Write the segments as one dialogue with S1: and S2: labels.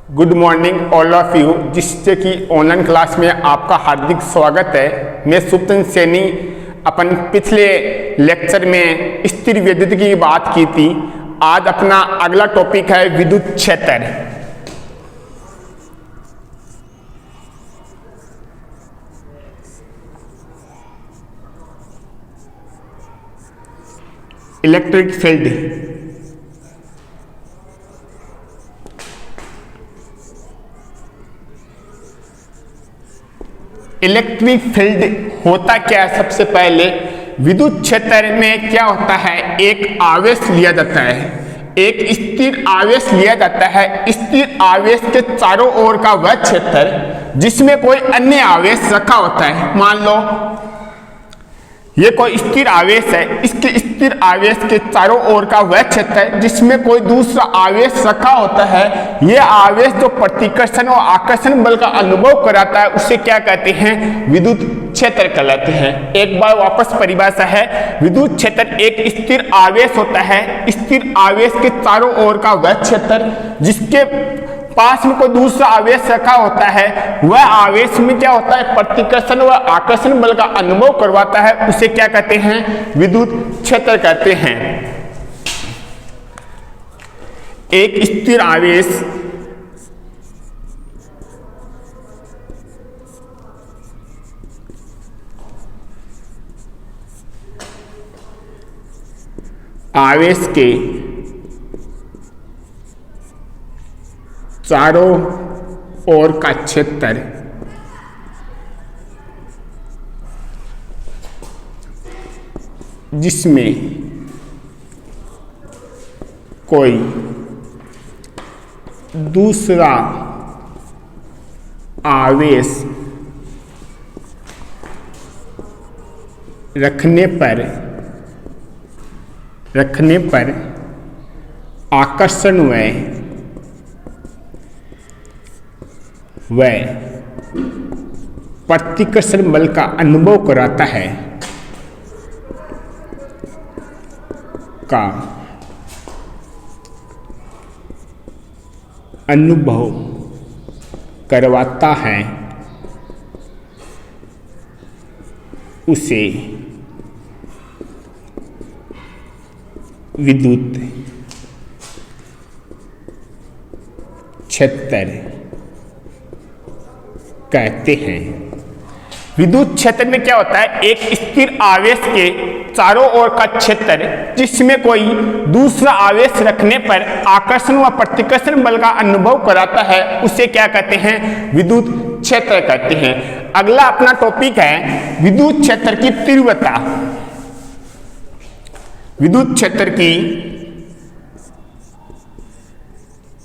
S1: Good morning all of you, जिससे कि online class में आपका हार्दिक स्वागत है। मैं सुप्तन सैनी अपन पिछले लेक्चर में स्थिर विद्युत की बात की थी। आज अपना अगला टॉपिक है विद्युत क्षेत्र। Electric field. इलेक्ट्रिक फील्ड होता क्या है? सबसे पहले विद्युत क्षेत्र में क्या होता है, एक आवेश लिया जाता है, एक स्थिर आवेश लिया जाता है। स्थिर आवेश के चारों ओर का वह क्षेत्र जिसमें कोई अन्य आवेश रखा होता है। मान लो ये कोई स्थिर आवेश है, इसके स्थिर आवेश के चारों ओर का वह क्षेत्र है जिसमें कोई दूसरा आवेश रखा होता है। यह आवेश जो प्रतिकर्षण और आकर्षण बल का अनुभव कराता है उसे क्या कहते हैं? विद्युत क्षेत्र कहलाते हैं। एक बार वापस परिभाषा है, विद्युत क्षेत्र एक स्थिर आवेश होता है। स्थिर आवेश के चारों ओर का वह क्षेत्र जिसके पास में कोई दूसरा आवेश रखा होता है, वह आवेश में क्या होता है, प्रतिकर्षण व आकर्षण बल का अनुभव करवाता है, उसे क्या कहते हैं? विद्युत क्षेत्र कहते हैं। एक स्थिर आवेश आवेश के चारों ओर का क्षेत्र जिसमें कोई दूसरा आवेश रखने पर आकर्षण व प्रतिकर्षण बल का अनुभव कराता है उसे विद्युत क्षेत्र कहते हैं। विद्युत क्षेत्र में क्या होता है, एक स्थिर आवेश के चारों ओर का क्षेत्र जिसमें कोई दूसरा आवेश रखने पर आकर्षण व प्रतिकर्षण बल का अनुभव कराता है उसे क्या कहते हैं? विद्युत क्षेत्र कहते हैं। अगला अपना टॉपिक है विद्युत क्षेत्र की तीव्रता। विद्युत क्षेत्र की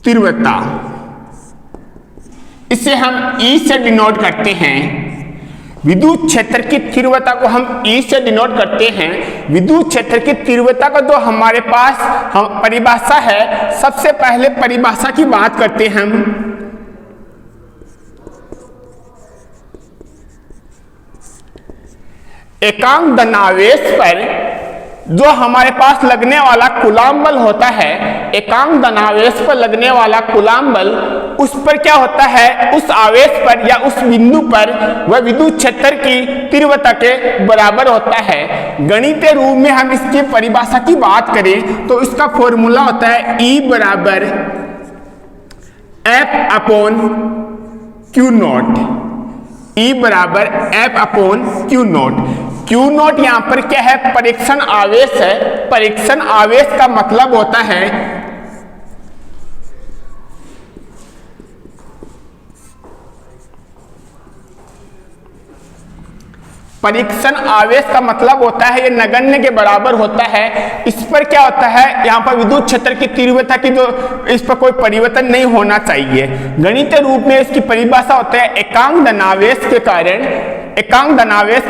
S1: तीव्रता, इसे हम E से डिनोट करते हैं। विद्युत क्षेत्र की तीव्रता को हम E से डिनोट करते हैं। विद्युत क्षेत्र की तीव्रता का जो हमारे पास परिभाषा है, सबसे पहले परिभाषा की बात करते हैं हम। एकांक धनावेश पर जो हमारे पास लगने वाला कूलाम बल होता है, एकांक धनावेश पर लगने वाला कूलाम बल, उस पर क्या होता है, उस आवेश पर या उस बिंदु पर वह विद्युत क्षेत्र की तीव्रता के बराबर होता है। गणितीय रूप में हम इसकी परिभाषा की बात करें तो इसका फॉर्मूला होता है E बराबर F upon Q not. E बराबर F upon Q not. Q not यहाँ पर क्या है, परीक्षण आवेश है। परीक्षण आवेश का मतलब होता है परीक्षण आवेश का मतलब होता है ये नगण्य के बराबर होता है। इस पर क्या होता है, यहाँ पर विद्युत क्षेत्र की तीव्रता की जो इस पर कोई परिवर्तन नहीं होना चाहिए। गणितीय रूप में इसकी परिभाषा होता है एकांक धनावेश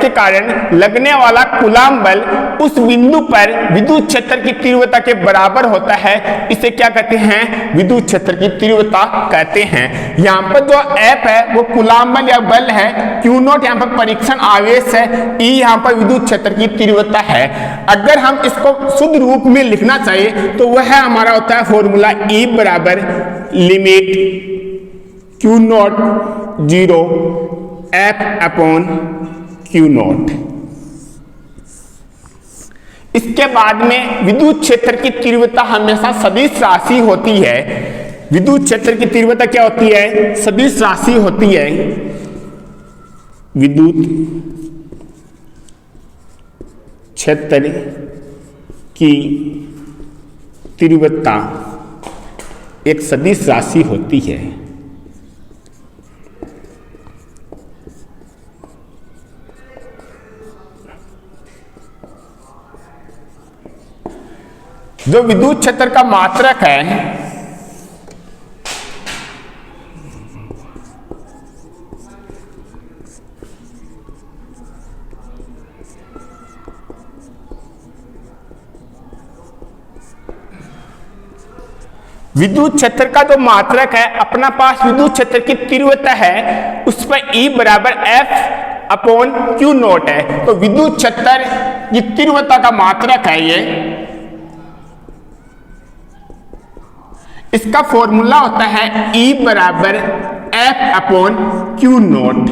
S1: के कारण लगने वाला कूलाम बल उस बिंदु पर विद्युत क्षेत्र की तीव्रता के बराबर होता है। इसे क्या कहते हैं? विद्युत क्षेत्र की तीव्रता कहते हैं। यहाँ पर जो F है वो कूलाम बल या बल है, Q नॉट यहाँ पर परीक्षण आवेश है, E यहाँ पर विद्युत क्षेत्र की तीव्रता है। अगर हम इसको शुद्ध रूप में लिखना चाहिए तो वह हमारा होता है फॉर्मूला E बराबर limit Q not 0 F upon Q not. इसके बाद में विद्युत क्षेत्र की तीव्रता हमेशा सदिश राशि होती है। विद्युत क्षेत्र की तीव्रता क्या होती है? सदिश राशि होती है। विद्युत क्षेत्र की तीव्रता एक सदिश राशि होती है। जो विद्युत क्षेत्र का मात्रक है विद्युत क्षेत्र का जो मात्रक है अपना पास विद्युत क्षेत्र की तीव्रता है उस पर E बराबर F अपॉन Q नॉट है। तो विद्युत क्षेत्र की तीव्रता का मात्रक है ये, इसका फॉर्मूला होता है E बराबर F अपॉन Q नॉट।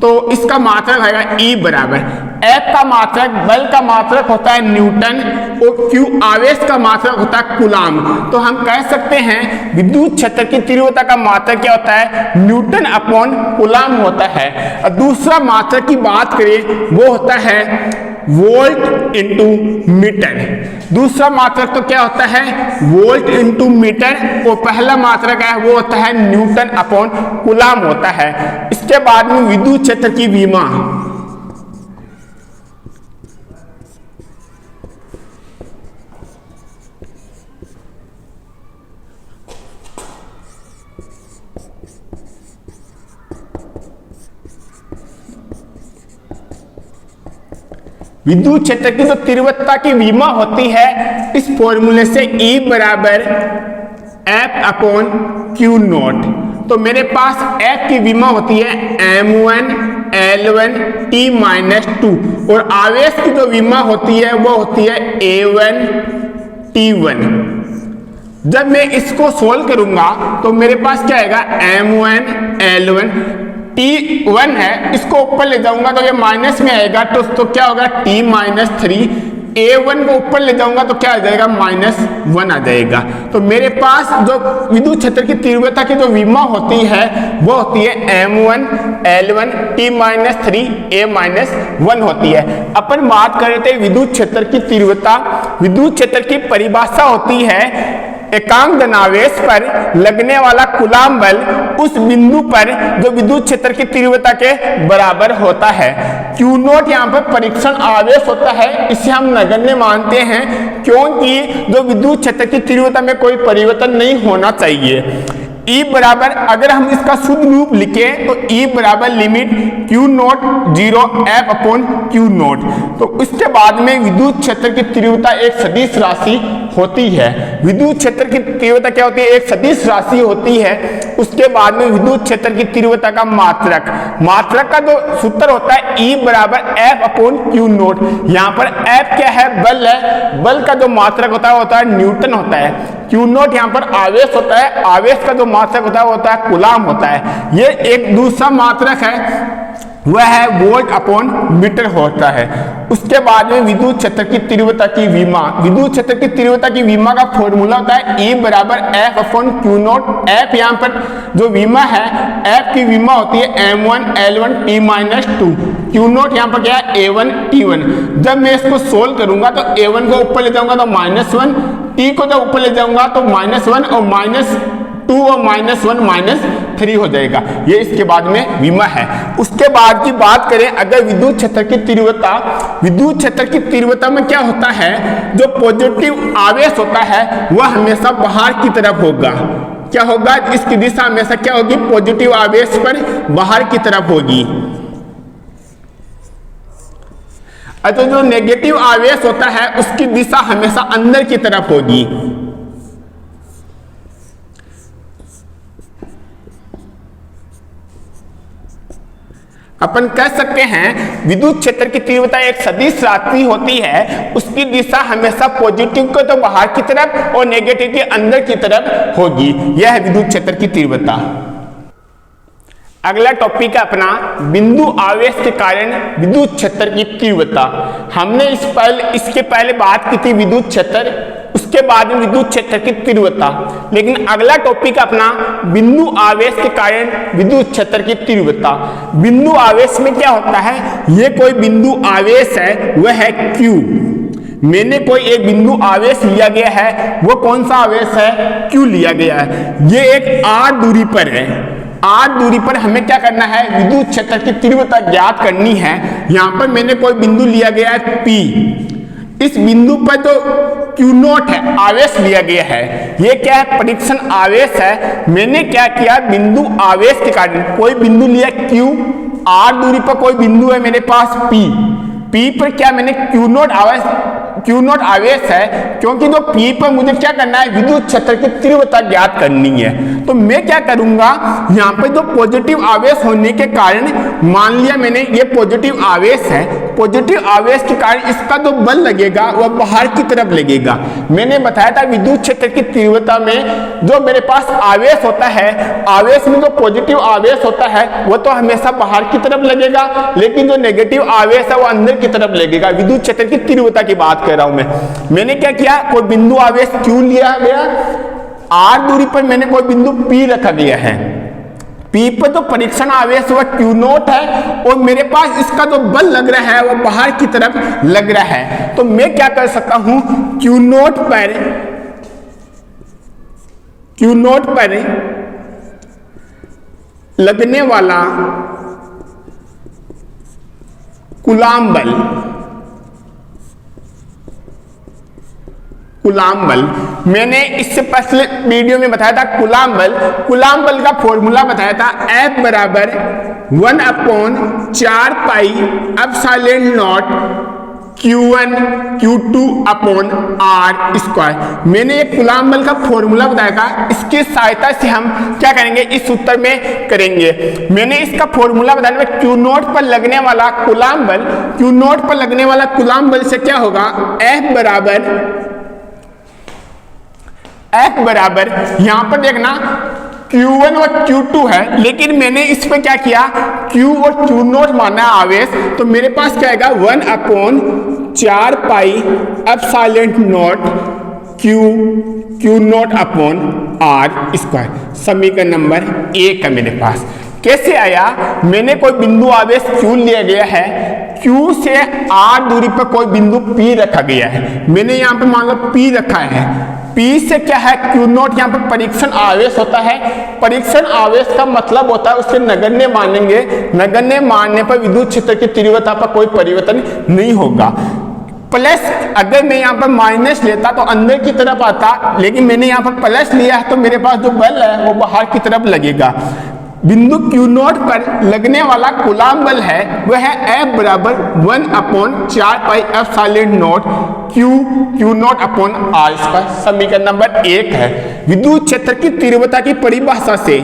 S1: तो इसका मात्रक आएगा E बराबर F का मात्रक बल का मात्रक होता है न्यूटन और Q आवेश का मात्रक होता है कूलाम। तो हम कह सकते हैं विद्युत क्षेत्र की तीव्रता का मात्रक क्या होता है? न्यूटन अपॉन कूलाम होता है। और दूसरा मात्रक की बात करें वो होता है वोल्ट इंटू मीटर। दूसरा मात्रक तो क्या होता है? Volt into metre. और पहला मात्रक है वो होता है न्यूटन अपॉन कूलाम होता है। इसके बाद में विद्युत क्षेत्र की विमा। विद्युत क्षेत्र की जो तीव्रता की विमा होती है इस फॉर्मूले से E बराबर F अपॉन Q नॉट। तो मेरे पास F की विमा होती है M1 L1 T माइनस 2 और आवेश की जो विमा होती है वो होती है A1 T1। जब मैं इसको सोल्व करूंगा तो मेरे पास क्या आएगा? M1 L1 T1 है, इसको ऊपर ले जाऊंगा तो ये माइनस में आएगा तो क्या होगा? T minus 3। A1 को ऊपर ले जाऊंगा तो क्या आ जाएगा? -1 आ जाएगा। तो मेरे पास जो विद्युत क्षेत्र की तीव्रता की जो विमा होती है वो होती है M1 L1 T minus 3 A minus 1 होती है। अपन बात कर रहे थे विद्युत क्षेत्र की तीव्रता। विद्युत क्षेत्र की परिभाषा होती है एकांक धनावेश पर लगने वाला कूलाम बल उस बिंदु पर जो विद्युत क्षेत्र की तीव्रता के बराबर होता है। Q नॉट यहाँ पर परीक्षण आवेश होता है, इसे हम नगण्य मानते हैं क्योंकि जो विद्युत क्षेत्र की तीव्रता में कोई परिवर्तन नहीं होना चाहिए। E बराबर अगर हम इसका शुद्ध रूप लिखें तो E बराबर limit Q not 0 F upon Q not. तो इसके बाद में विद्युत क्षेत्र की तीव्रता एक सदिश राशि होती है। विद्युत क्षेत्र की तीव्रता क्या होती है? एक सदिश राशि होती है। उसके बाद में विद्युत क्षेत्र की तीव्रता का मात्रक का जो सूत्र होता है E बराबर F अपॉन Q नॉट। यहाँ पर F क्या है? बल है। बल का जो मात्रक होता है न्यूटन होता है। Q नॉट यहाँ पर आवेश होता है। आवेश का जो मात्रक होता है कूलाम होता है। ये एक दूसरा मात्रक है वह है वोल्ट अपॉन मीटर होता है। उसके बाद में विद्युत क्षेत्र की तीव्रता की विमा। विद्युत क्षेत्र की तीव्रता की विमा का फॉर्मूला होता है E बराबर F upon Q not. F यहाँ पर जो विमा है F की विमा होती है M1 L1 T minus 2। Q not यहाँ पर क्या है? A1 T1। जब मैं इसको सोल्व करूंगा तो A1 को ऊपर ले जाऊंगा तो -1, T को जब ऊपर ले जाऊंगा तो -1 और -2 और -1 -3 हो जाएगा। ये इसके बाद में विमा है। उसके बाद की बात करें अगर विद्युत क्षेत्र की तीव्रता, विद्युत क्षेत्र की तीव्रता में क्या होता है? जो पॉजिटिव आवेश होता है वह हमेशा बाहर की तरफ होगा। क्या होगा? इसकी दिशा हमेशा क्या होगी? पॉजिटिव आवेश पर बाहर की तरफ होगी। तो जो नेगेटिव आवेश होता है उसकी दिशा हमेशा अंदर की तरफ होगी। अपन कह सकते हैं विद्युत क्षेत्र की तीव्रता एक सदिश राशि होती है, उसकी दिशा हमेशा पॉजिटिव को तो बाहर की तरफ और नेगेटिव के अंदर की तरफ होगी। यह है विद्युत क्षेत्र की तीव्रता। अगला टॉपिक है अपना बिंदु आवेश के कारण विद्युत क्षेत्र की तीव्रता। हमने इसके पहले बात की थी विद्युत क्षेत्र, उसके बाद में विद्युत क्षेत्र की तीव्रता। लेकिन अगला टॉपिक अपना बिंदु आवेश के कारण विद्युत क्षेत्र की तीव्रता। बिंदु आवेश में क्या होता है, ये कोई बिंदु आवेश है, वह है Q। मैंने कोई एक बिंदु आवेश लिया गया है, वो कौन सा आवेश है, Q लिया गया है। ये एक R दूरी पर है। R दूरी पर हमें क्या करना है, विद्युत क्षेत्र की तीव्रता ज्ञात करनी है। यहां पर मैंने कोई बिंदु लिया गया है P। इस बिंदु पर जो Q0 है, आवेश लिया गया है, ये क्या है, परीक्षण आवेश है। मैंने क्या किया, बिंदु आवेश के कारण कोई बिंदु लिया Q, R दूरी पर कोई बिंदु है मेरे पास P पर क्या मैंने Q0 आवेश है, क्योंकि जो P पर मुझे क्या करना है, विद्युत क्षेत्र की तीव्रता ज्ञात करनी है। तो मैं क्या करूंगा, यहाँ पे जो पॉजिटिव आवेश होने के कारण, मान लिया मैंने ये पॉजिटिव आवेश है, पॉजिटिव आवेश के कारण इसका जो बल लगेगा वह बाहर की तरफ लगेगा। मैंने बताया था विद्युत क्षेत्र की तीव्रता में जो मेरे पास आवेश होता है, आवेश में जो पॉजिटिव आवेश होता है वो तो हमेशा बाहर की तरफ लगेगा, लेकिन जो नेगेटिव आवेश है वो अंदर की तरफ लगेगा। विद्युत क्षेत्र की तीव्रता की बात कर रहा हूं मैंने क्या किया, कोई बिंदु आवेश Q लिया गया, R दूरी पर मैंने कोई बिंदु P रखा गया है। P पर तो परीक्षण आवेश वह Q0 है और मेरे पास इसका जो बल लग रहा है वह बाहर की तरफ लग रहा है। तो मैं क्या कर सकता हूं, Q0 पर लगने वाला कूलाम बल, मैंने इससे पिछले वीडियो में बताया था कूलाम बल का फॉर्मूला बताया था, F बराबर 1/4 पाई epsilon not Q1 Q2 upon R square. मैंने एक कूलाम बल का फॉर्मूला बताया था, इसकी सहायता से हम क्या करेंगे, इस सूत्र में करेंगे। मैंने इसका फॉर्मूला बताया था, Q0 पर लगने वाला कूलाम बल, Q0 पर लगने वाला कूलाम बल से क्या होगा, F बराबर यहां पर देखना Q1 और Q2 है, लेकिन मैंने इस पर क्या किया, Q और Q0 माना आवेश, तो मेरे पास क्या आएगा, 1/4 पाई epsilon not Q0 upon R square. समीकरण नंबर 1 है मेरे पास। कैसे आया, मैंने कोई बिंदु आवेश Q लिया गया है, Q से R दूरी पर कोई बिंदु P रखा गया है। मैंने यहाँ पे मान लो P रखा है, P से क्या है, Q0 यहाँ पर परीक्षण आवेश होता है। परीक्षण आवेश का मतलब होता है उसके नगण्य मानेंगे, नगण्य मानने पर विद्युत क्षेत्र की तीव्रता पर कोई परिवर्तन नहीं होगा। प्लस अगर मैं यहाँ पर माइनस लेता तो अंदर की तरफ आता, लेकिन मैंने यहाँ पर प्लस लिया है तो मेरे पास जो बल है वो बाहर की तरफ लगेगा। बिंदु Q0 पर लगने वाला कूलाम बल है वह है F बराबर 1/4 पाई epsilon not Q0 upon R square. समीकरण नंबर 1 है। विद्युत क्षेत्र की तीव्रता की परिभाषा से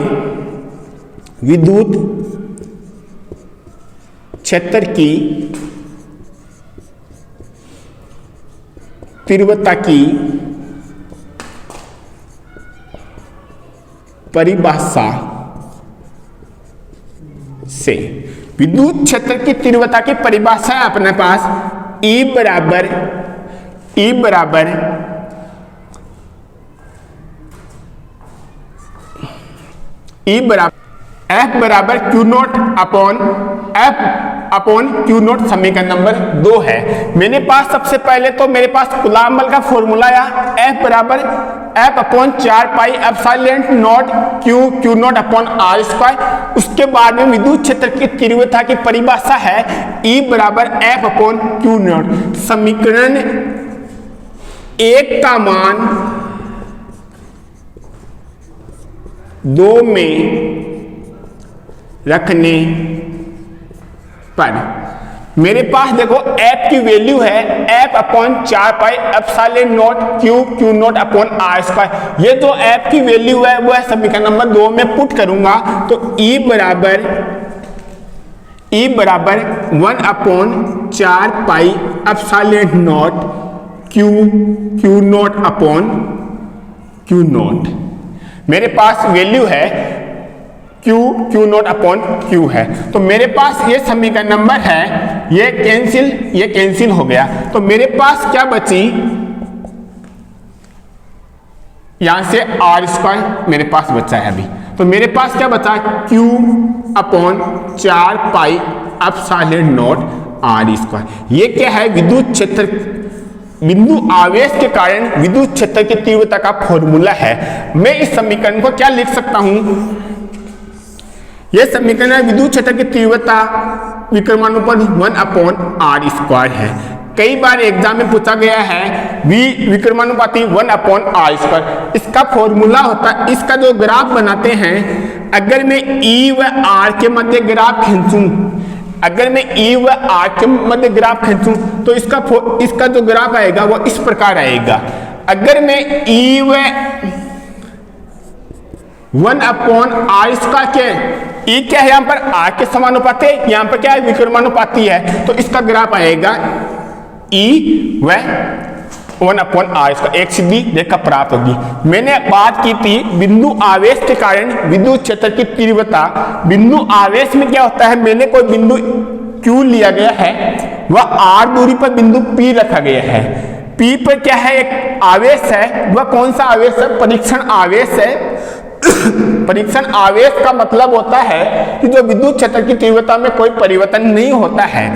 S1: विद्युत क्षेत्र की तीव्रता की परिभाषा से, विद्युत क्षेत्र की तीव्रता की परिभाषा है अपने पास E बराबर F बराबर Q0 अपॉन Q0। समीकरण नंबर 2 है। मेरे पास सबसे पहले तो मेरे पास कूलाम बल का फॉर्मूला आया, F बराबर F/4 pi epsilon not Q0 upon R square. उसके बाद में विद्युत क्षेत्र की तीव्रता की परिभाषा है E बराबर F/Q0। समीकरण 1 का मान 2 में रखने पर मेरे पास देखो F की वैल्यू है F/4 pi epsilon not Q0 upon R square. ये जो F की वैल्यू है वो है समीकरण नंबर 2 में पुट करूंगा तो E बराबर 1/4 पाई epsilon not Q0 upon Q0। मेरे पास वैल्यू है क्यू नॉट अपॉन क्यू है। तो मेरे पास ये समीकरण नंबर है, ये कैंसिल हो गया। तो मेरे पास क्या बची, यहां से आर स्क्वायर मेरे पास बचा है अभी। तो मेरे पास क्या बचा, Q upon 4 pi epsilon naught R square. ये क्या है, विद्युत क्षेत्र, बिंदु आवेश के कारण विद्युत क्षेत्र की तीव्रता का फॉर्मूला है। मैं इस समीकरण को क्या लिख सकता हूं, यह समीकरण है विद्युत क्षेत्र की तीव्रता विकर्मानुपात 1 अपॉन आर स्क्वायर है। कई बार एग्जाम में पूछा गया है V विकर्मानुपाती 1 अपॉन आर स्क्वायर। इसका फॉर्मूला होता है, इसका जो ग्राफ बनाते हैं, अगर मैं E व R के मध्य ग्राफ खींचूं, अगर मैं E व R के मध्य ग्राफ खींचूं तो इसका जो ग्राफ आएगा वो इस प्रकार आएगा। अगर मैं E व 1 अपॉन आर स्क्वायर के, E क्या है यहाँ पर, R के समानुपाती है, यहाँ पर क्या है, विकर्मानुपाती है। तो इसका ग्राफ आएगा E व 1 अपॉन आर स्क्वायर, एक सीधी रेखा प्राप्त होगी। मैंने बात की थी बिंदु आवेश के कारण विद्युत क्षेत्र की तीव्रता। बिंदु आवेश में क्या होता है, मैंने कोई बिंदु Q लिया गया है, वह R दूरी पर बिंदु P रखा गया है। P पर क्या है, एक आवेश है, वह कौन सा आवेश है, परीक्षण आवेश है। परीक्षण आवेश का मतलब होता है कि जो विद्युत क्षेत्र की तीव्रता में कोई परिवर्तन नहीं होता है।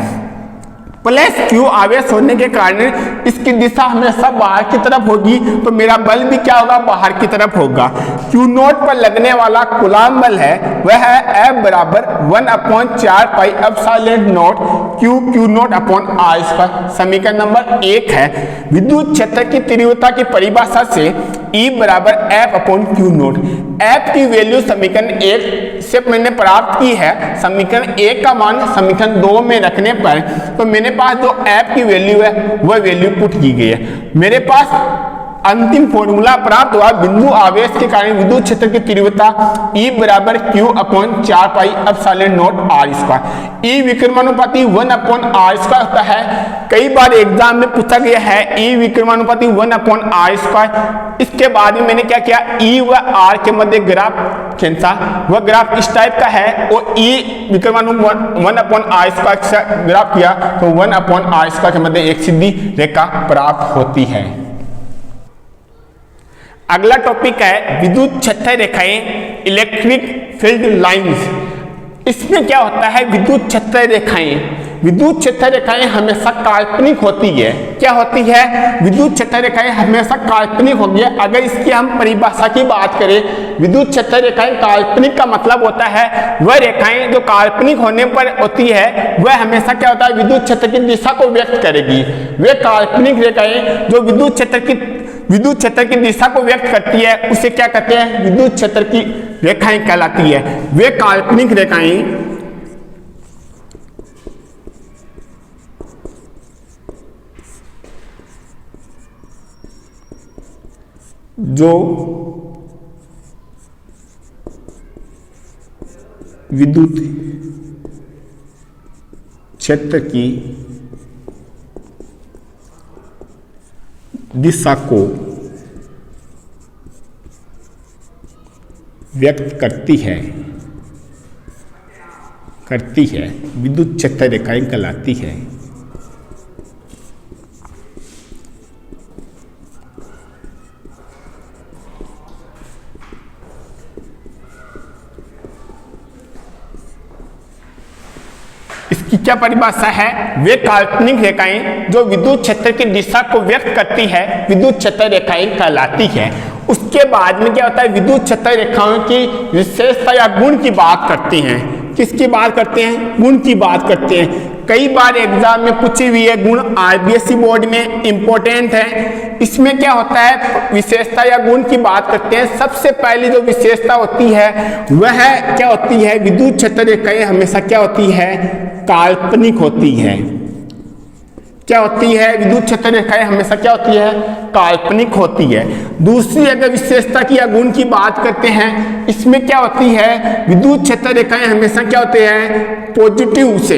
S1: प्लस क्यू आवेश होने के कारण इसकी दिशा हमेशा बाहर की तरफ होगी, तो मेरा बल भी क्या होगा, बाहर की तरफ होगा। क्यू नोट पर लगने वाला कूलम्ब बल है वह है F बराबर 1 upon 4 pi epsilon naught Q naught upon R square. समीकरण नंबर 1 है। विद्युत क्षेत्र की तीव्रता की परिभाषा से E बराबर F upon Q note. F की वैल्यू समीकरण 1 से मैंने प्राप्त की है। समीकरण 1 का मान समीकरण 2 में रखने पर तो मेरे पास जो F की वैल्यू है वह वैल्यू पुट की गई है। मेरे पास अंतिम फॉर्मूला प्राप्त हुआ, बिंदु आवेश के कारण विद्युत क्षेत्र की तीव्रता E बराबर Q upon 4 pi epsilon naught R square. E विकर्मानुपाती 1 अपॉन आर स्क्वायर होता है। कई बार एग्जाम में पूछा गया है E विकर्मानुपाती 1 अपॉन आर स्क्वायर। इसके बाद में मैंने क्या किया, E व R के मध्य ग्राफ खींचा, वह ग्राफ इस टाइप का है, और E विकर्मानुपाती 1 अपॉन आर स्क्वायर से ग्राफ किया तो 1 अपॉन आर स्क्वायर के मध्य एक सीधी रेखा प्राप्त होती है। अगला टॉपिक है विद्युत क्षेत्र रेखाएं, इलेक्ट्रिक फील्ड लाइंस। इसमें क्या होता है, विद्युत क्षेत्र रेखाएं, विद्युत क्षेत्र रेखाएं हमेशा काल्पनिक होती है। क्या होती है, विद्युत क्षेत्र रेखाएं हमेशा काल्पनिक होगी। अगर इसकी हम परिभाषा की बात करें, विद्युत क्षेत्र रेखाएं काल्पनिक का मतलब होता है वह रेखाएं जो काल्पनिक होने पर होती है वह हमेशा क्या होता है, विद्युत क्षेत्र की दिशा को व्यक्त करेगी। वे काल्पनिक रेखाएं जो विद्युत क्षेत्र की दिशा को व्यक्त करती है उसे क्या कहते हैं, विद्युत क्षेत्र की रेखाएं कहलाती है। वे काल्पनिक रेखाएं जो विद्युत क्षेत्र की दिशा को व्यक्त करती है विद्युत क्षेत्र रेखाएं कहलाती है। इसकी क्या परिभाषा है, वे काल्पनिक रेखाएं जो विद्युत क्षेत्र की दिशा को व्यक्त करती है विद्युत क्षेत्र रेखाएं कहलाती है। उसके बाद में क्या होता है, विद्युत क्षेत्र रेखाओं की विशेषता या गुण की बात करते हैं। किसकी बात करते हैं, गुण की बात करते हैं। कई बार एग्जाम में पूछी हुई है गुण, आईबीएसई बोर्ड में इंपॉर्टेंट है। इसमें क्या होता है, विशेषता या गुण की बात करते हैं। सबसे पहली जो विशेषता होती है वह क्या होती है, विद्युत क्षेत्र रेखाएं हमेशा क्या होती है, काल्पनिक होती है। क्या होती है, विद्युत क्षेत्र रेखाएं हमेशा क्या होती है, काल्पनिक होती है। दूसरी अगर विशेषता की या गुण की बात करते हैं, इसमें क्या होती है, विद्युत क्षेत्र रेखाएं हमेशा क्या होते हैं, पॉजिटिव से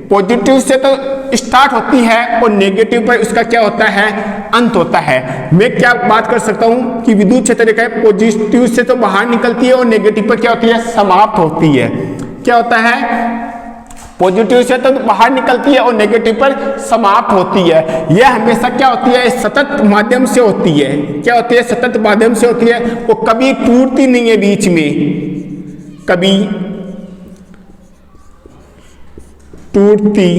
S1: पॉजिटिव से तो स्टार्ट होती है और नेगेटिव पर उसका क्या होता है, अंत होता है। मैं क्या बात कर सकता हूं कि विद्युत क्षेत्र रेखाएं पॉजिटिव से तो बाहर निकलती है और नेगेटिव पर क्या होती है, समाप्त होती है। क्या होता है, पॉजिटिव से तो बाहर निकलती है और नेगेटिव पर समाप्त होती है। यह हमेशा क्या होती है, सतत माध्यम से होती है। क्या होती है, सतत माध्यम से होती है, वो कभी टूटती नहीं है, बीच में कभी टूटती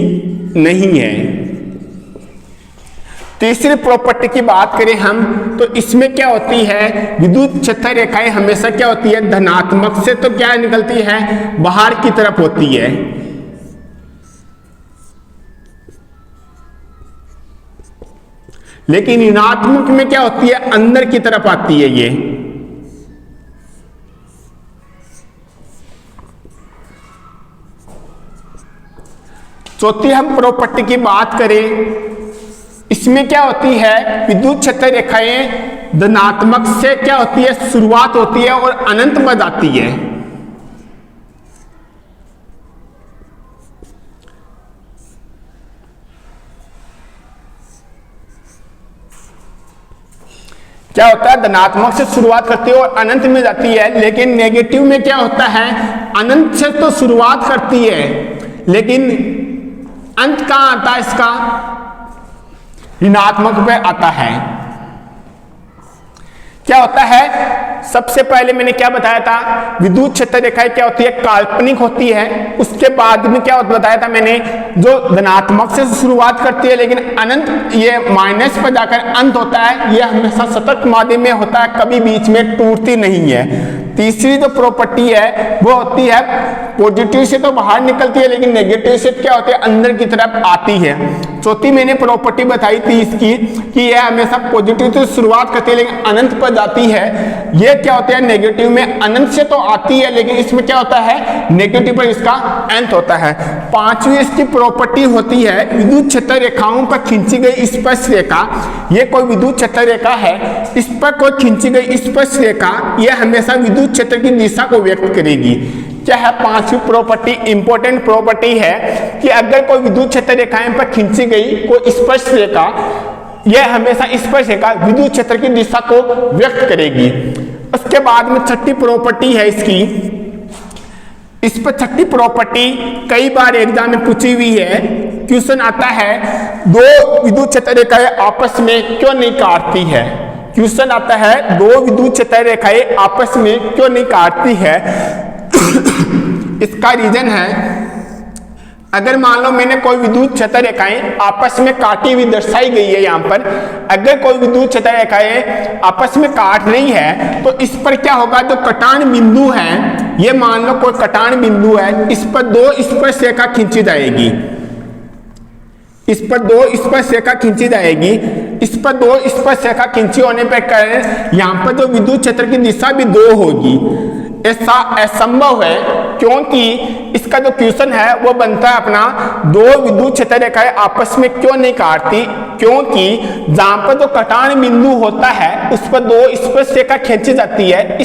S1: नहीं है। तीसरी प्रॉपर्टी की बात करें हम तो इसमें क्या होती है, विद्युत क्षेत्र रेखाएं हमेशा क्या होती है, धनात्मक से तो क्या निकलती है, बाहर की तरफ होती है। लेकिन ऋणात्मक में क्या होती है, अंदर की तरफ आती है ये। चौथी हम प्रॉपर्टी की बात करें, इसमें क्या होती है, विद्युत क्षेत्र रेखाएं धनात्मक से क्या होती है, शुरुआत होती है और अनंत में जाती है। क्या होता है, धनात्मक से शुरुआत करती है और अनंत में जाती है। लेकिन नेगेटिव में क्या होता है, अनंत से तो शुरुआत करती है लेकिन अंत कहां आता है इसका, ऋणात्मक पे आता है। क्या होता है, सबसे पहले मैंने क्या बताया था, विद्युत क्षेत्र रेखाएं क्या होती है, काल्पनिक होती है। उसके बाद में क्या बताया था मैंने, जो धनात्मक से शुरुआत करती है लेकिन अनंत ये माइनस पर जाकर अंत होता है, यह हमेशा सतत माध्यम में होता है, कभी बीच में टूटती नहीं है। तीसरी जो प्रॉपर्टी है वो होती है पॉजिटिव से तो बाहर निकलती है लेकिन नेगेटिव से क्या होती है, अंदर की तरफ आती है। चौथी मैंने प्रॉपर्टी बताई थी इसकी कि यह हमेशा पॉजिटिव से शुरुआत करती है लेकिन अनंत पर जाती है। यह क्या होता है, नेगेटिव में अनंत से तो आती है लेकिन इसमें क्या होता है, नेगेटिव पर इसका अंत होता है। पांचवी इसकी प्रॉपर्टी होती है विद्युत क्षेत्र रेखाओं पर खींची गई स्पर्श रेखा। यह कोई विद्युत क्षेत्र रेखा है, इस पर कोई खींची गई स्पर्श रेखा यह हमेशा विद्युत क्षेत्र की दिशा को व्यक्त करेगी। क्या है, पांचवी प्रॉपर्टी इंपॉर्टेंट प्रॉपर्टी है कि अगर कोई विद्युत क्षेत्र रेखाएं पर खींची गई कोई स्पर्श रेखा, यह हमेशा स्पर्श रेखा विद्युत क्षेत्र की दिशा को व्यक्त करेगी। उसके बाद में छठी प्रॉपर्टी है इसकी, इस पर छठी प्रॉपर्टी कई बार एग्जाम में पूछी हुई है, क्वेश्चन आता है, दो विद्युत क्षेत्र रेखाएं आपस में क्यों नहीं काटती है। क्वेश्चन आता है, दो विद्युत क्षेत्र रेखाएं आपस में क्यों नहीं काटती है। इसका रीजन है, अगर मान लो मैंने कोई विद्युत क्षेत्र रेखाएं आपस में काटी हुई दर्शाई गई है, यहां पर अगर कोई विद्युत क्षेत्र रेखाएं आपस में काट रही है तो इस पर क्या होगा, जो कटान बिंदु है, ये मान लो कोई कटान बिंदु है, इस पर दो स्पर्श रेखा खींची जाएगी, इस पर दो स्पर्श रेखा खींची जाएगी। इस पर दो स्पर्श रेखा खींची होने पर कारण यहाँ पर जो विद्युत क्षेत्र की दिशा भी दो होगी। ऐसा असंभव है क्योंकि इसका जो क्वेश्चन है वो बनता है अपना, दो विद्युत क्षेत्र रेखाएं आपस में क्यों नहीं काटती, क्योंकि जहां पर जो कटान बिंदु होता है उस पर दो स्पर्श रेखा खींची जाती है।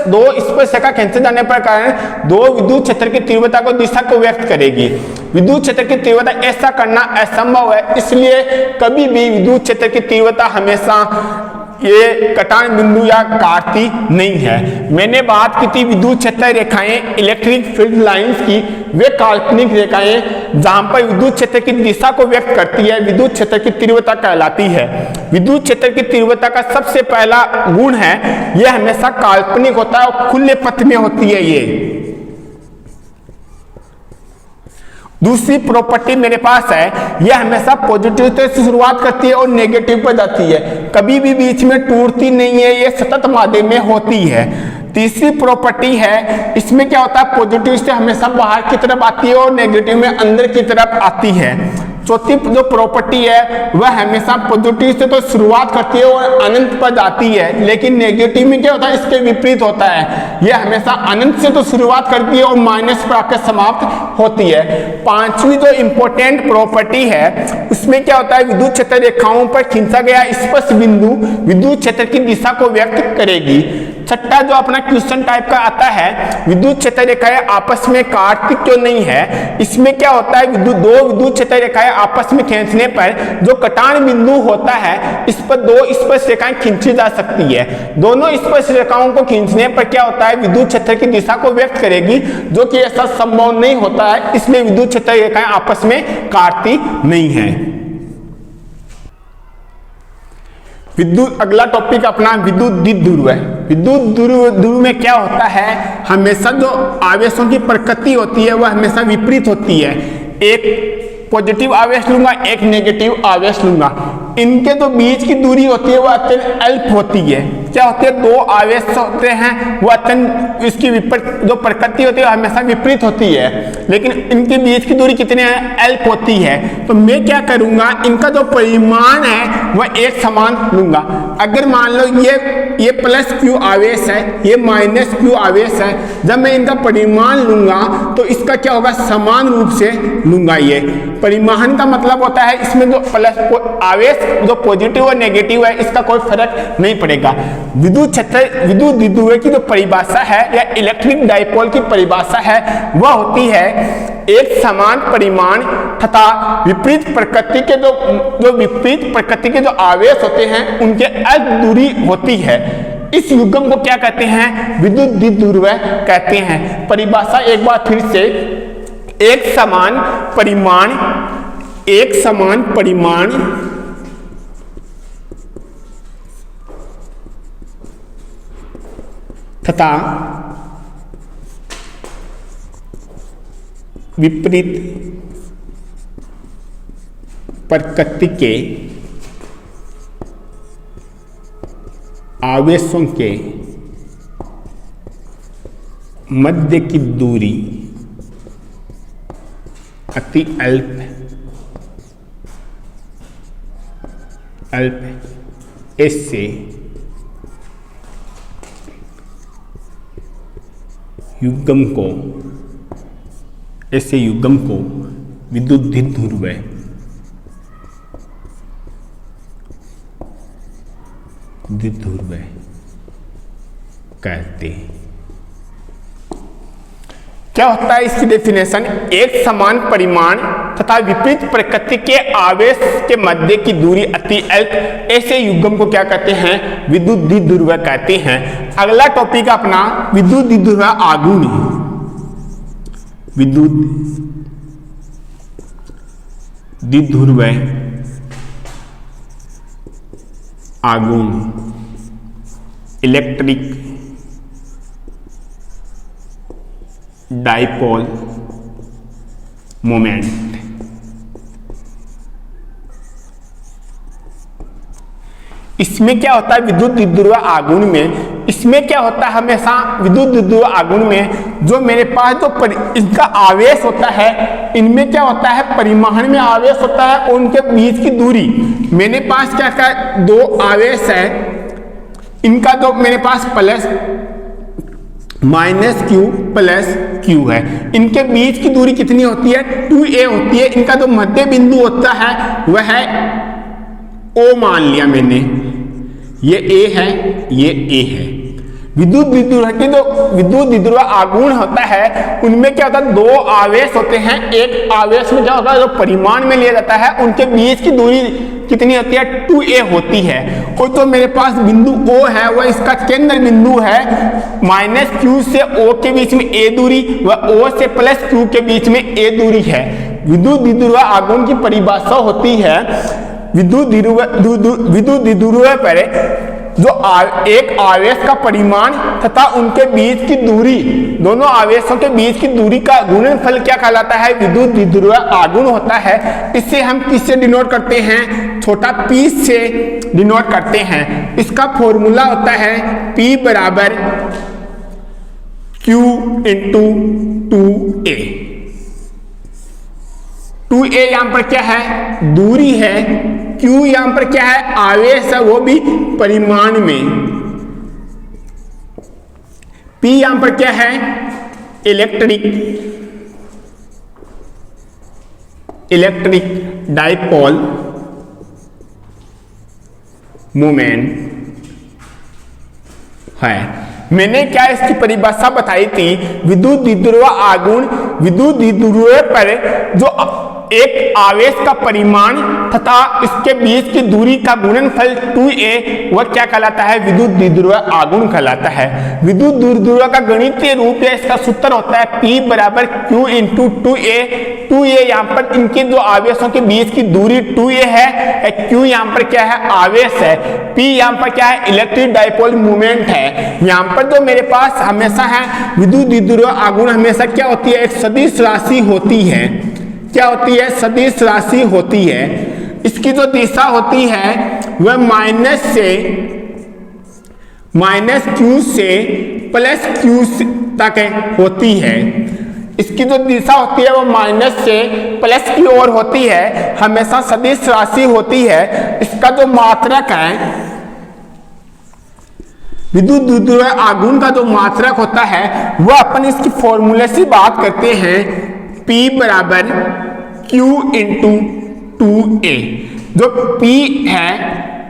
S1: दो स्पर्श रेखा खींचे जाने पर कारण दो विद्युत क्षेत्र की तीव्रता को दिशा को व्यक्त करेगी। विद्युत क्षेत्र की तीव्रता ऐसा करना असंभव है, इसलिए कभी भी विद्युत क्षेत्र की तीव्रता हमेशा ये कटान बिंदु या काटती नहीं है। मैंने बात की थी विद्युत क्षेत्र रेखाएं इलेक्ट्रिक फील्ड लाइंस की, वे काल्पनिक रेखाएं जहां पर विद्युत क्षेत्र की दिशा को व्यक्त करती है, विद्युत क्षेत्र की तीव्रता कहलाती है। विद्युत क्षेत्र की तीव्रता का सबसे पहला गुण है यह हमेशा काल्पनिक होता है और खुले पथ में होती है। ये दूसरी प्रॉपर्टी मेरे पास है, यह हमेशा पॉजिटिव से शुरुआत करती है और नेगेटिव पर जाती है, कभी भी बीच में टूटती नहीं है, यह सतत माध्यम में होती है। तीसरी प्रॉपर्टी है, इसमें क्या होता है, पॉजिटिव से हमेशा बाहर की तरफ आती है और नेगेटिव में अंदर की तरफ आती है। चौथी जो प्रॉपर्टी है वह हमेशा पॉजिटिव से तो शुरुआत करती है और अनंत पर जाती है, लेकिन नेगेटिव में क्या होता है, इसके विपरीत होता है। यह हमेशा अनंत से तो शुरुआत करती है और माइनस पर आकर समाप्त होती है। पांचवी जो इंपॉर्टेंट प्रॉपर्टी है उसमें क्या होता है, विद्युत क्षेत्र रेखाओं पर खींचा गया स्पर्श बिंदु विद्युत क्षेत्र की दिशा को व्यक्त करेगी। छठा जो अपना क्वेश्चन टाइप का आता है, विद्युत क्षेत्र रेखाएं आपस में काटती क्यों नहीं है। इसमें क्या होता है, दो विद्युत क्षेत्र रेखाएं आपस में खींचने पर जो कटान बिंदु होता है इस पर दो स्पर्श रेखाएं खींची जा सकती है। दोनों स्पर्श रेखाओं को खींचने पर क्या होता है, विद्युत क्षेत्र की दिशा को व्यक्त करेगी, जो कि ऐसा संभव नहीं होता है, इसलिए विद्युत क्षेत्र रेखाएं आपस में काटती नहीं है। विद्युत अगला टॉपिक अपना विद्युत द्विध्रुव है। विद्युत ध्रुव में क्या होता है, हमेशा जो आवेशों की प्रकृति होती है वह हमेशा विपरीत होती है। एक पॉजिटिव आवेश लूंगा, एक नेगेटिव आवेश लूंगा, इनके जो बीच की दूरी होती है वह अत्यंत अल्प होती है। क्या होती है, दो आवेश होते हैं वो अत्यंत, इसकी विपरीत जो प्रकृति होती है हमेशा विपरीत होती है, लेकिन इनके बीच की दूरी कितनी है, अल्प होती है। तो मैं क्या करूंगा, इनका जो परिमाण है वह एक समान लूंगा। अगर मान लो ये प्लस क्यू आवेश है, ये माइनस क्यू आवेश है, जब मैं इनका परिमाण लूंगा तो इसका क्या होगा, समान रूप से लूंगा। ये परिमाण का मतलब होता है इसमें जो प्लस आवेश जो पॉजिटिव और नेगेटिव है इसका कोई फर्क नहीं पड़ेगा। विद्युत द्विध्रुव की जो परिभाषा है या इलेक्ट्रिक डाइपोल की परिभाषा है वह होती है एक समान परिमाण तथा विपरीत प्रकृति के जो विपरीत प्रकृति के जो आवेश होते हैं उनके अल्प दूरी होती है। इस युग्म को क्या कहते हैं, विद्युत द्विध्रुव कहते हैं। परिभाषा एक बार फिर से, एक समान परिमाण तथा विपरीत प्रकृति के आवेशों के मध्य की दूरी अति अल्प ऐसे युग्म को विद्युत द्विध्रुव कहते हैं। क्या होता है इसकी डेफिनेशन, एक समान परिमाण तथा विपरीत प्रकृति के आवेश के मध्य की दूरी अति अल्प ऐसे युग्म को क्या कहते हैं, विद्युत द्विध्रुव कहते हैं। अगला टॉपिक अपना विद्युत द्विध्रुव आघूर्ण। विद्युत द्विध्रुव आघूर्ण, इलेक्ट्रिक डाइपोल मोमेंट। इसमें क्या होता है, विद्युत द्विध्रुव आघूर्ण में इसमें क्या होता है, हमेशा विद्युत द्विध्रुव आघूर्ण में जो मेरे पास जो इनका आवेश होता है, इनमें क्या होता है, परिमाण में आवेश होता है और उनके बीच की दूरी, मेरे पास क्या दो आवेश है, इनका जो मेरे पास plus minus q plus q है, इनके बीच की दूरी कितनी होती है, 2a होती है। इनका जो मध्य बिंदु होता है वह है O मान लिया मैंने, ये A है, ये A है। विद्युत द्विध्रुव आघूर्ण होता है, उनमें क्या होता है, दो आवेश होते हैं। एक आवेश में क्या होता है, जो परिमाण में लिया जाता है, उनके बीच की दूरी कितनी होती है, 2a होती है। और तो मेरे पास बिंदु O है, वह इसका केंद्र बिंदु है। माइनस Q से O के बीच में a दूरी व O से प्लस Q के बीच में a दूरी है। विद्युत द्विध्रुव आघूर्ण की परिभाषा होती है, विद्युत द्विध्रुव पर जो एक आवेश का परिमाण तथा उनके बीच की दूरी, दोनों आवेशों के बीच की दूरी का गुणनफल क्या कहलाता है, विद्युत द्विध्रुव आघूर्ण होता है। इससे हम किससे डिनोट करते हैं, छोटा p से डिनोट करते हैं। इसका फॉर्मूला होता है p बराबर q इंटू 2a। 2a यहां पर क्या है, दूरी है, q यहां पर क्या है, आवेश है, वो भी परिमाण में, p यहां पर क्या है, इलेक्ट्रिक डाइपोल मोमेंट है। मैंने क्या इसकी परिभाषा बताई थी, विद्युत द्विध्रुव आघूर्ण, विद्युत द्विध्रुव पर जो एक आवेश का परिमाण तथा इसके बीच की दूरी का गुणनफल 2a वह क्या कहलाता है, विद्युत द्विध्रुव आघूर्ण कहलाता है। विद्युत द्विध्रुव का गणितीय रूप है, इसका सूत्र होता है P बराबर Q इंटू 2a। 2a यहाँ पर इनके दो आवेशों के बीच की दूरी 2a है, Q यहाँ पर क्या है, आवेश है, P यहाँ पर क्या है, इलेक्ट्रिक डाइपोल मोमेंट है। यहाँ पर जो मेरे पास हमेशा है विद्युत द्विध्रुव आघूर्ण हमेशा क्या होती है, एक सदिश राशि होती है। क्या होती है, सदिश राशि होती है। इसकी जो दिशा होती है वह माइनस q से प्लस q तक होती है। इसकी जो दिशा होती है वो माइनस से प्लस की ओर होती है, हमेशा सदिश राशि होती है। इसका जो मात्रक है, विद्युत द्विध्रुव आघूर्ण का जो मात्रक होता है वह अपन इसकी फॉर्मूले से बात करते हैं, P बराबर Q इंटू 2a। जो P है,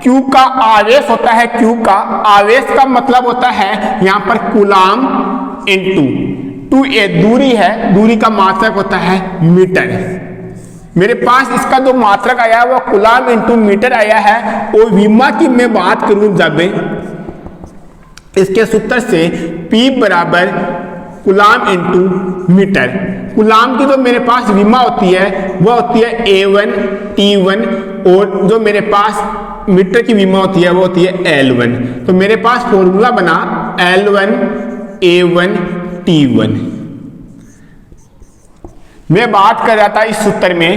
S1: Q का आवेश होता है, Q का आवेश का मतलब होता है यहाँ पर कूलाम इंटू 2a दूरी है, दूरी का मात्रक होता है मीटर। मेरे पास इसका जो मात्रक आया है वो कूलाम इंटू मीटर आया है। और विमा की मैं बात करूं जब इसके सूत्र से P बराबर कूलाम इंटू मीटर, कूलाम की जो मेरे पास विमा होती है वह होती है A1 T1 और जो मेरे पास मीटर की विमा होती है वो होती है L1। तो मेरे पास फॉर्मूला बना L1 A1 T1। मैं बात कर रहा था इस सूत्र में,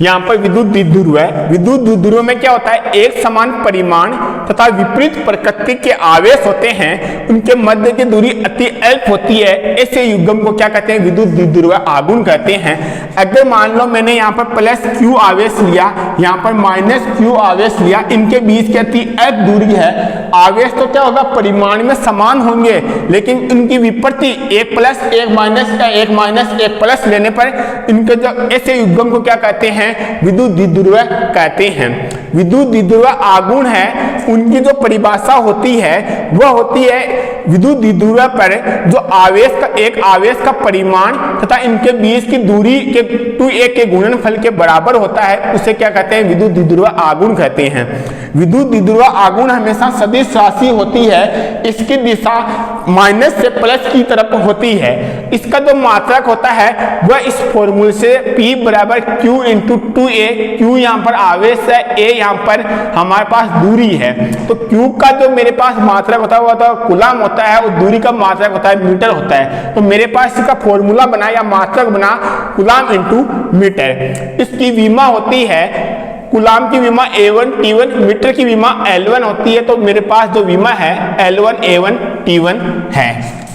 S1: यहाँ पर विद्युत द्विध्रुव है। विद्युत द्विध्रुव में क्या होता है, एक समान परिमाण तथा विपरीत प्रकृति के आवेश होते हैं, उनके मध्य की दूरी अति अल्प होती है। ऐसे युग्म को क्या कहते हैं, विद्युत द्विध्रुव आघूर्ण कहते हैं। अगर मान लो मैंने यहाँ पर प्लस q आवेश लिया, यहाँ पर माइनस q आवेश लिया, इनके बीच की अति अल्प दूरी है, आवेश तो क्या होगा, परिमाण में समान होंगे, लेकिन इनकी विपरीति एक प्लस एक माइनस या एक माइनस एक प्लस लेने पर इनके जो ऐसे युग्म को क्या कहते हैं, विद्युत द्विध्रुव कहते हैं। विद्युत द्विध्रुव आघूर्ण है, उनकी जो परिभाषा होती है वह होती है विद्युत द्विध्रुव पर जो आवेश का एक आवेश का परिमाण तथा इनके बीच की दूरी के 2a के गुणनफल के बराबर होता है, उसे क्या कहते हैं, विद्युत द्विध्रुव आघूर्ण कहते हैं। विद्युत द्विध्रुव आघूर्ण हमेशा सदिश राशि होती है, इसकी दिशा माइनस से प्लस की तरफ होती है। इसका जो मात्रक होता है वह इस फॉर्मूले से P बराबर Q इंटू 2a, Q यहाँ पर आवेश है, A यहाँ पर हमारे पास दूरी है। तो Q का जो मेरे पास मात्रक होता है वो होता है कूलाम होता है, और दूरी का मात्रक होता है मीटर होता है। तो मेरे पास इसका फॉर्मूला बना या मात्रक बना कूलाम इंटू मीटर। इसकी विमा होती है, कूलाम की विमा A1 T1, मीटर की विमा L1 होती है। तो मेरे पास जो विमा है L1 A1 T1 है।